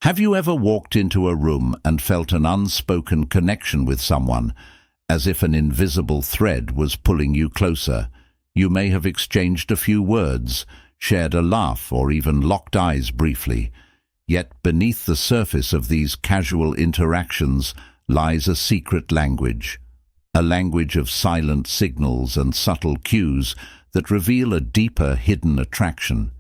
Have you ever walked into a room and felt an unspoken connection with someone, as if an invisible thread was pulling you closer? You may have exchanged a few words, shared a laugh, or even locked eyes briefly. Yet beneath the surface of these casual interactions lies a secret language, a language of silent signals and subtle cues that reveal a deeper hidden attraction.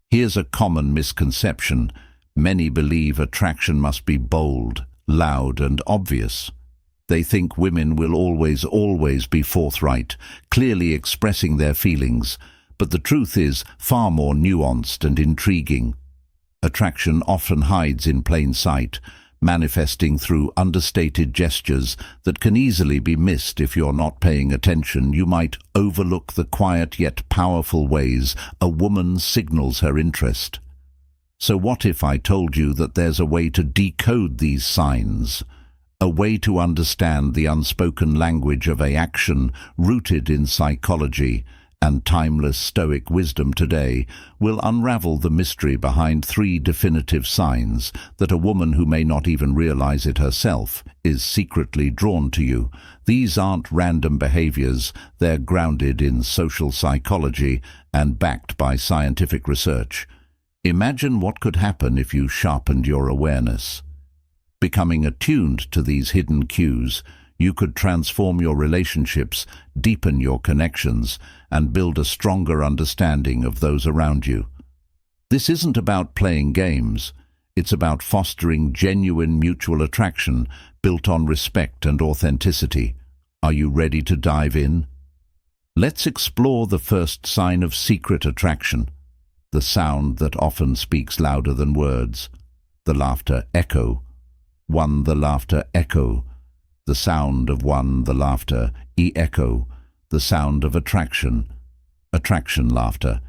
Here's a common misconception. Many believe attraction must be bold, loud, and obvious. They think women will always be forthright, clearly expressing their feelings, but the truth is far more nuanced and intriguing. Attraction often hides in plain sight, manifesting through understated gestures that can easily be missed if you're not paying attention. You might overlook the quiet yet powerful ways a woman signals her interest. So what if I told you that there's a way to decode these signs? A way to understand the unspoken language of an action rooted in psychology and timeless Stoic wisdom today will unravel the mystery behind 3 definitive signs that a woman who may not even realize it herself is secretly drawn to you. These aren't random behaviors, they're grounded in social psychology and backed by scientific research. Imagine what could happen if you sharpened your awareness. Becoming attuned to these hidden cues, you could transform your relationships, deepen your connections, and build a stronger understanding of those around you. This isn't about playing games. It's about fostering genuine mutual attraction built on respect and authenticity. Are you ready to dive in? Let's explore the first sign of secret attraction, the sound that often speaks louder than words, the laughter echo. One, the laughter echo. The sound of one, the laughter, echo, the sound of attraction. Attraction laughter.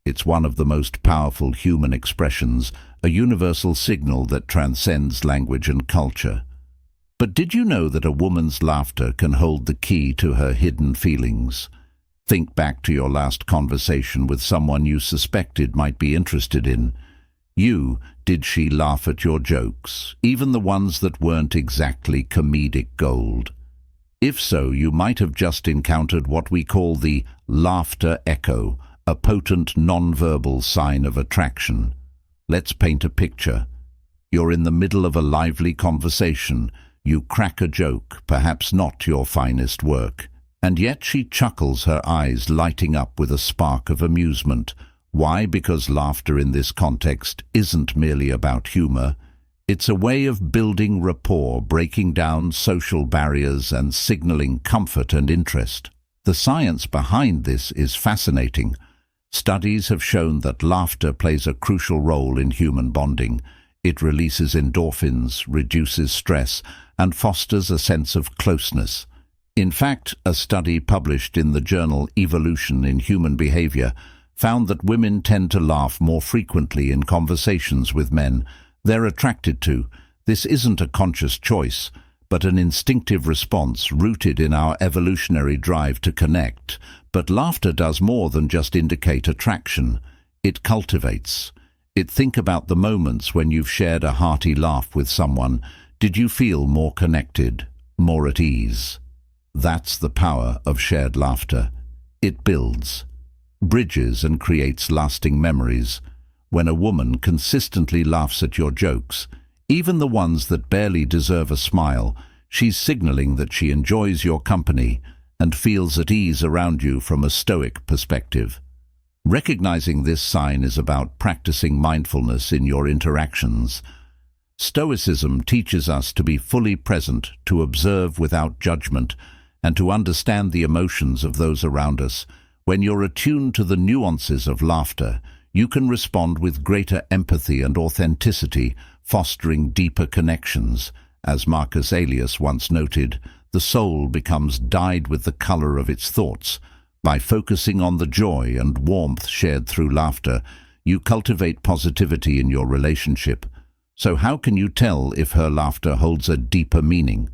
It's one of the most powerful human expressions, a universal signal that transcends language and culture. But did you know that a woman's laughter can hold the key to her hidden feelings? Think back to your last conversation with someone you suspected might be interested in. Did she laugh at your jokes, even the ones that weren't exactly comedic gold? If so, you might have just encountered what we call the laughter echo, a potent non-verbal sign of attraction. Let's paint a picture. You're in the middle of a lively conversation. You crack a joke, perhaps not your finest work, and yet she chuckles, her eyes lighting up with a spark of amusement. Why? Because laughter in this context isn't merely about humor. It's a way of building rapport, breaking down social barriers, and signaling comfort and interest. The science behind this is fascinating. Studies have shown that laughter plays a crucial role in human bonding. It releases endorphins, reduces stress, and fosters a sense of closeness. In fact, a study published in the journal Evolution in Human Behavior found that women tend to laugh more frequently in conversations with men they're attracted to. This isn't a conscious choice, but an instinctive response rooted in our evolutionary drive to connect. But laughter does more than just indicate attraction. It cultivates. Think about the moments when you've shared a hearty laugh with someone. Did you feel more connected, more at ease? That's the power of shared laughter. It builds, bridges, and creates lasting memories. When a woman consistently laughs at your jokes, even the ones that barely deserve a smile, she's signaling that she enjoys your company and feels at ease around you from a Stoic perspective. Recognizing this sign is about practicing mindfulness in your interactions. Stoicism teaches us to be fully present, to observe without judgment, and to understand the emotions of those around us. When you're attuned to the nuances of laughter, you can respond with greater empathy and authenticity, fostering deeper connections. As Marcus Aurelius once noted, the soul becomes dyed with the color of its thoughts. By focusing on the joy and warmth shared through laughter, you cultivate positivity in your relationship. So how can you tell if her laughter holds a deeper meaning?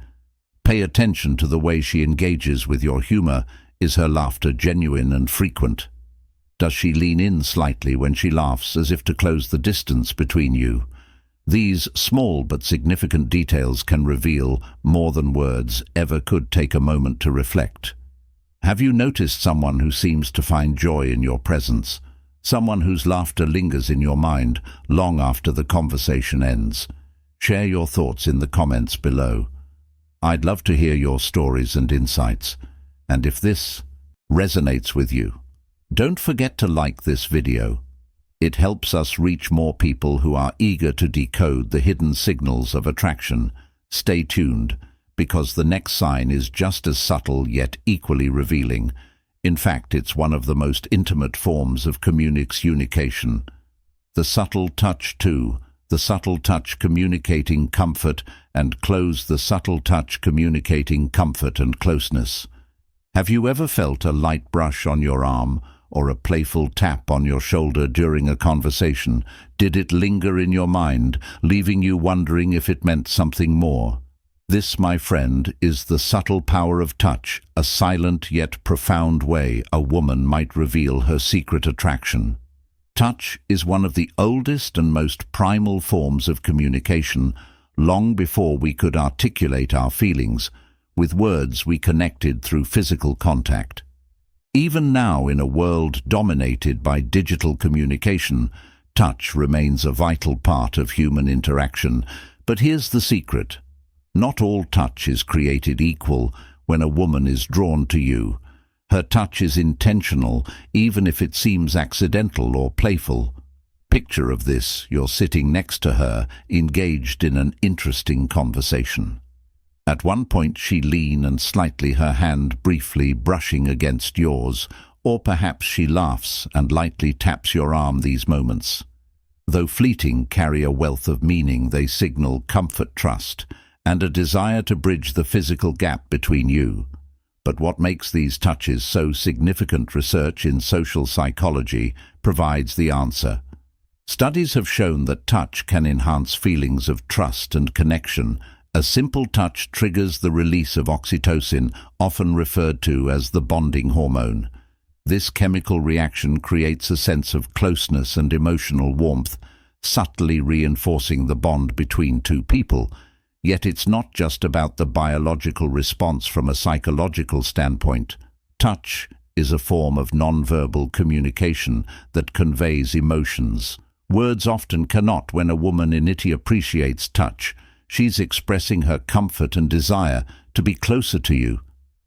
Pay attention to the way she engages with your humor. Is her laughter genuine and frequent? Does she lean in slightly when she laughs, as if to close the distance between you? These small but significant details can reveal more than words ever could. Take a moment to reflect. Have you noticed someone who seems to find joy in your presence? Someone whose laughter lingers in your mind long after the conversation ends? Share your thoughts in the comments below. I'd love to hear your stories and insights. And if this resonates with you, don't forget to like this video. It helps us reach more people who are eager to decode the hidden signals of attraction. Stay tuned, because the next sign is just as subtle yet equally revealing. In fact, it's one of the most intimate forms of communication. The subtle touch too. The subtle touch communicating comfort and close. The subtle touch communicating comfort and closeness. Have you ever felt a light brush on your arm or a playful tap on your shoulder during a conversation? Did it linger in your mind, leaving you wondering if it meant something more? This, my friend, is the subtle power of touch, a silent yet profound way a woman might reveal her secret attraction. Touch is one of the oldest and most primal forms of communication. Long before we could articulate our feelings, with words we connected through physical contact. Even now, in a world dominated by digital communication, touch remains a vital part of human interaction. But here's the secret. Not all touch is created equal. When a woman is drawn to you, her touch is intentional, even if it seems accidental or playful. Picture of this: you're sitting next to her, engaged in an interesting conversation. At one point she leans and slightly, her hand briefly brushing against yours, or perhaps she laughs and lightly taps your arm. These moments, though fleeting, carry a wealth of meaning. They signal comfort, trust, and a desire to bridge the physical gap between you. But what makes these touches so significant? Research in social psychology provides the answer. Studies have shown that touch can enhance feelings of trust and connection. A simple touch triggers the release of oxytocin, often referred to as the bonding hormone. This chemical reaction creates a sense of closeness and emotional warmth, subtly reinforcing the bond between two people. Yet it's not just about the biological response. From a psychological standpoint, touch is a form of nonverbal communication that conveys emotions words often cannot. When a woman appreciates touch, she's expressing her comfort and desire to be closer to you.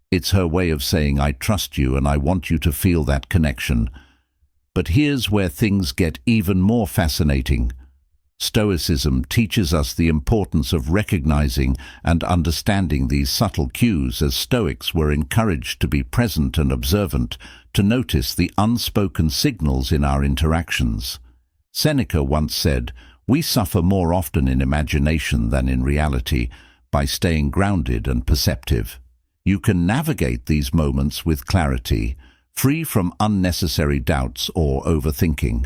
It's her way of saying, I trust you and I want you to feel that connection. But here's where things get even more fascinating. Stoicism teaches us the importance of recognizing and understanding these subtle cues. As Stoics were encouraged to be present and observant, to notice the unspoken signals in our interactions. Seneca once said, "We suffer more often in imagination than in reality." By staying grounded and perceptive, you can navigate these moments with clarity, free from unnecessary doubts or overthinking.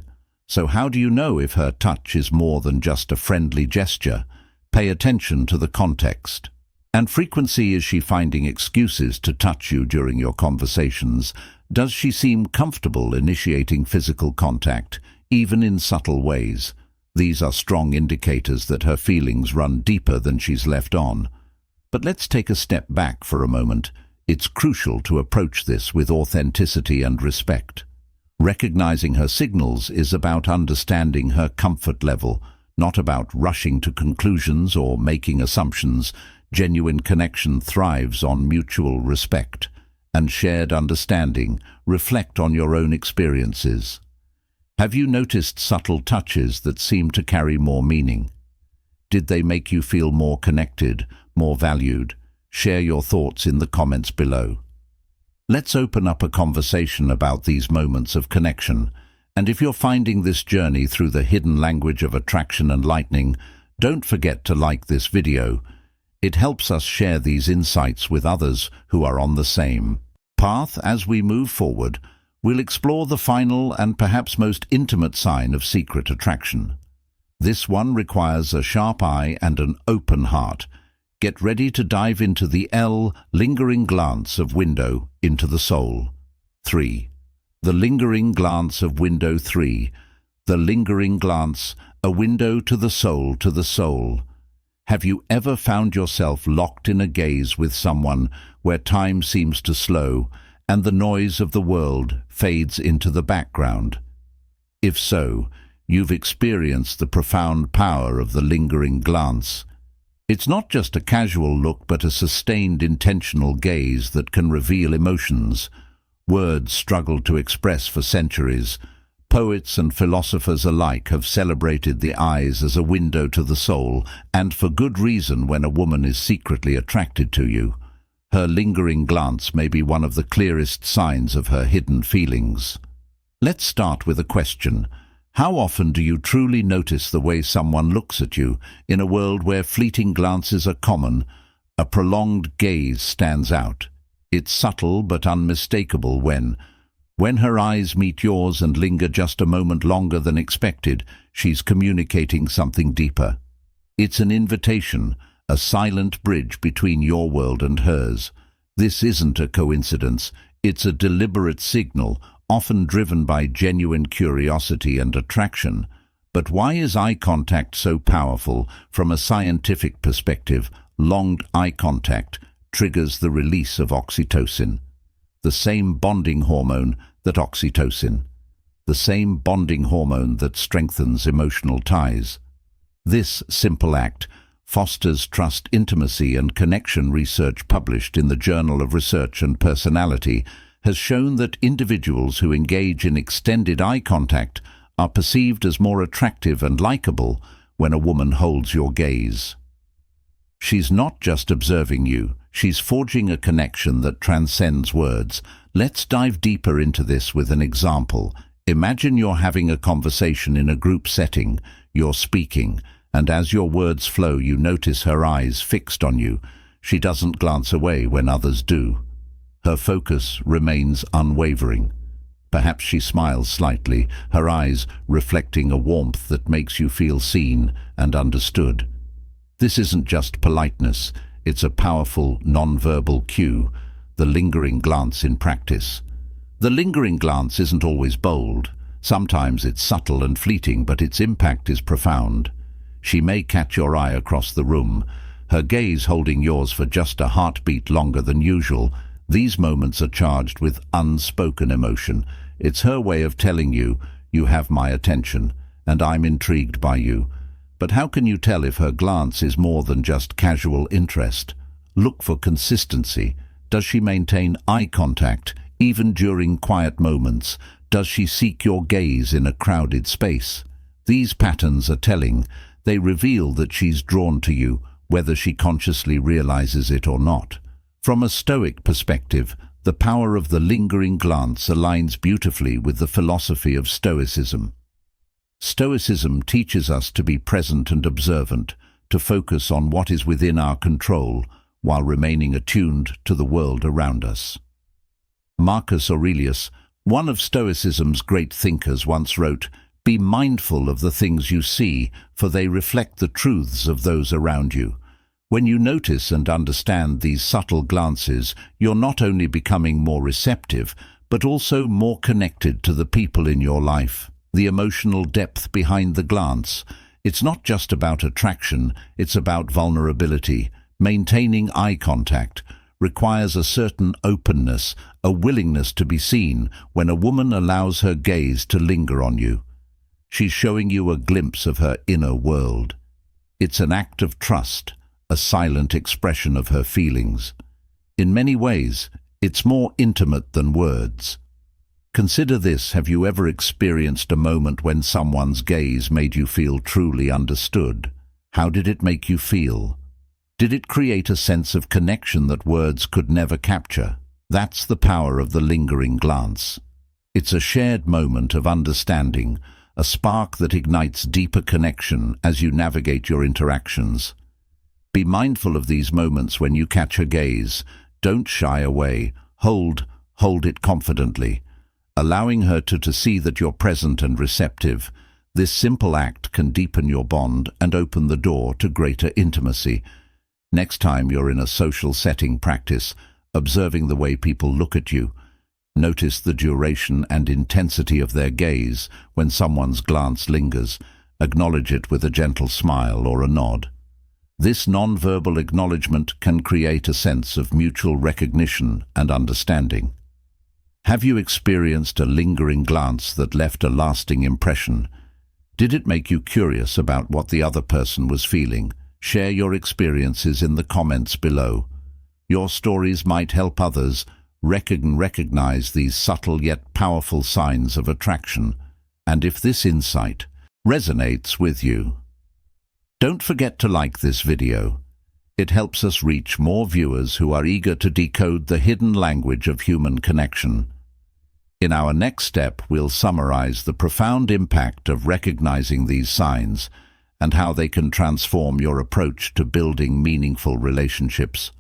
So how do you know if her touch is more than just a friendly gesture? Pay attention to the context and frequency. Is she finding excuses to touch you during your conversations? Does she seem comfortable initiating physical contact, even in subtle ways? These are strong indicators that her feelings run deeper than she's left on. But let's take a step back for a moment. It's crucial to approach this with authenticity and respect. Recognizing her signals is about understanding her comfort level, not about rushing to conclusions or making assumptions. Genuine connection thrives on mutual respect and shared understanding. Reflect on your own experiences. Have you noticed subtle touches that seem to carry more meaning? Did they make you feel more connected, more valued? Share your thoughts in the comments below. Let's open up a conversation about these moments of connection. And if you're finding this journey through the hidden language of attraction enlightening, don't forget to like this video. It helps us share these insights with others who are on the same path. As we move forward, we'll explore the final and perhaps most intimate sign of secret attraction. This one requires a sharp eye and an open heart. Get ready to dive into the lingering glance of window into the soul. 3. The lingering glance of window. 3. The lingering glance, A window to the soul, to the soul. Have you ever found yourself locked in a gaze with someone where time seems to slow and the noise of the world fades into the background? If so, you've experienced the profound power of the lingering glance. It's not just a casual look, but a sustained, intentional gaze that can reveal emotions words struggled to express for centuries. Poets and philosophers alike have celebrated the eyes as a window to the soul, and for good reason. When a woman is secretly attracted to you, her lingering glance may be one of the clearest signs of her hidden feelings. Let's start with a question. How often do you truly notice the way someone looks at you? In a world where fleeting glances are common, a prolonged gaze stands out. It's subtle but unmistakable. When her eyes meet yours and linger just a moment longer than expected, she's communicating something deeper. It's an invitation, a silent bridge between your world and hers. This isn't a coincidence. It's a deliberate signal, often driven by genuine curiosity and attraction. But why is eye contact so powerful? From a scientific perspective, long eye contact triggers the release of oxytocin, the same bonding hormone that strengthens emotional ties. This simple act fosters trust, intimacy, and connection. Research published in the Journal of Research and Personality has shown that individuals who engage in extended eye contact are perceived as more attractive and likable. When a woman holds your gaze, she's not just observing you, she's forging a connection that transcends words. Let's dive deeper into this with an example. Imagine you're having a conversation in a group setting. You're speaking, and as your words flow, you notice her eyes fixed on you. She doesn't glance away when others do. Her focus remains unwavering. Perhaps she smiles slightly, her eyes reflecting a warmth that makes you feel seen and understood. This isn't just politeness, it's a powerful non-verbal cue, the lingering glance in practice. The lingering glance isn't always bold. Sometimes it's subtle and fleeting, but its impact is profound. She may catch your eye across the room, her gaze holding yours for just a heartbeat longer than usual. These moments are charged with unspoken emotion. It's her way of telling you, you have my attention, and I'm intrigued by you. But how can you tell if her glance is more than just casual interest? Look for consistency. Does she maintain eye contact, even during quiet moments? Does she seek your gaze in a crowded space? These patterns are telling. They reveal that she's drawn to you, whether she consciously realizes it or not. From a Stoic perspective, the power of the lingering glance aligns beautifully with the philosophy of Stoicism. Stoicism teaches us to be present and observant, to focus on what is within our control, while remaining attuned to the world around us. Marcus Aurelius, one of Stoicism's great thinkers, once wrote, "Be mindful of the things you see, for they reflect the truths of those around you." When you notice and understand these subtle glances, you're not only becoming more receptive, but also more connected to the people in your life. The emotional depth behind the glance. It's not just about attraction, it's about vulnerability. Maintaining eye contact requires a certain openness, a willingness to be seen. When a woman allows her gaze to linger on you, she's showing you a glimpse of her inner world. It's an act of trust, a silent expression of her feelings. In many ways, it's more intimate than words. Consider this: have you ever experienced a moment when someone's gaze made you feel truly understood? How did it make you feel? Did it create a sense of connection that words could never capture? That's the power of the lingering glance. It's a shared moment of understanding, a spark that ignites deeper connection as you navigate your interactions. Be mindful of these moments when you catch her gaze. Don't shy away. Hold it confidently, allowing her to see that you're present and receptive. This simple act can deepen your bond and open the door to greater intimacy. Next time you're in a social setting, practice observing the way people look at you. Notice the duration and intensity of their gaze when someone's glance lingers. Acknowledge it with a gentle smile or a nod. This non-verbal acknowledgement can create a sense of mutual recognition and understanding. Have you experienced a lingering glance that left a lasting impression? Did it make you curious about what the other person was feeling? Share your experiences in the comments below. Your stories might help others recognize these subtle yet powerful signs of attraction. And if this insight resonates with you, don't forget to like this video. It helps us reach more viewers who are eager to decode the hidden language of human connection. In our next step, we'll summarize the profound impact of recognizing these signs and how they can transform your approach to building meaningful relationships.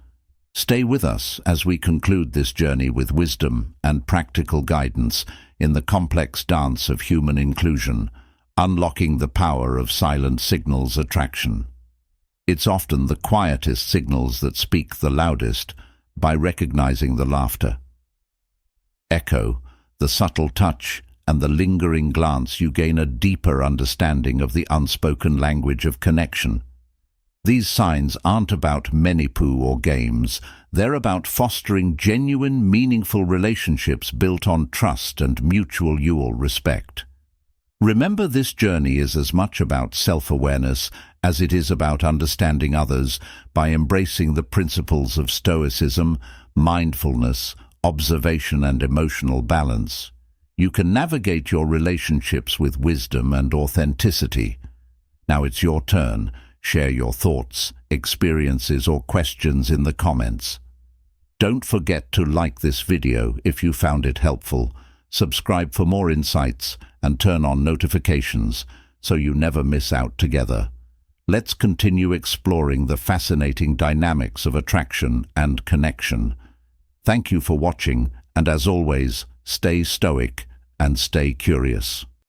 Stay with us as we conclude this journey with wisdom and practical guidance in the complex dance of human inclusion, unlocking the power of silent signals attraction. It's often the quietest signals that speak the loudest. By recognizing the laughter, echo, the subtle touch, and the lingering glance, you gain a deeper understanding of the unspoken language of connection. These signs aren't about many-poo or games. They're about fostering genuine, meaningful relationships built on trust and mutual respect. Remember, this journey is as much about self-awareness as it is about understanding others. By embracing the principles of Stoicism, mindfulness, observation, and emotional balance, you can navigate your relationships with wisdom and authenticity. Now it's your turn. Share your thoughts, experiences, or questions in the comments. Don't forget to like this video if you found it helpful, subscribe for more insights, and turn on notifications so you never miss out together. Let's continue exploring the fascinating dynamics of attraction and connection. Thank you for watching, and as always, stay stoic and stay curious.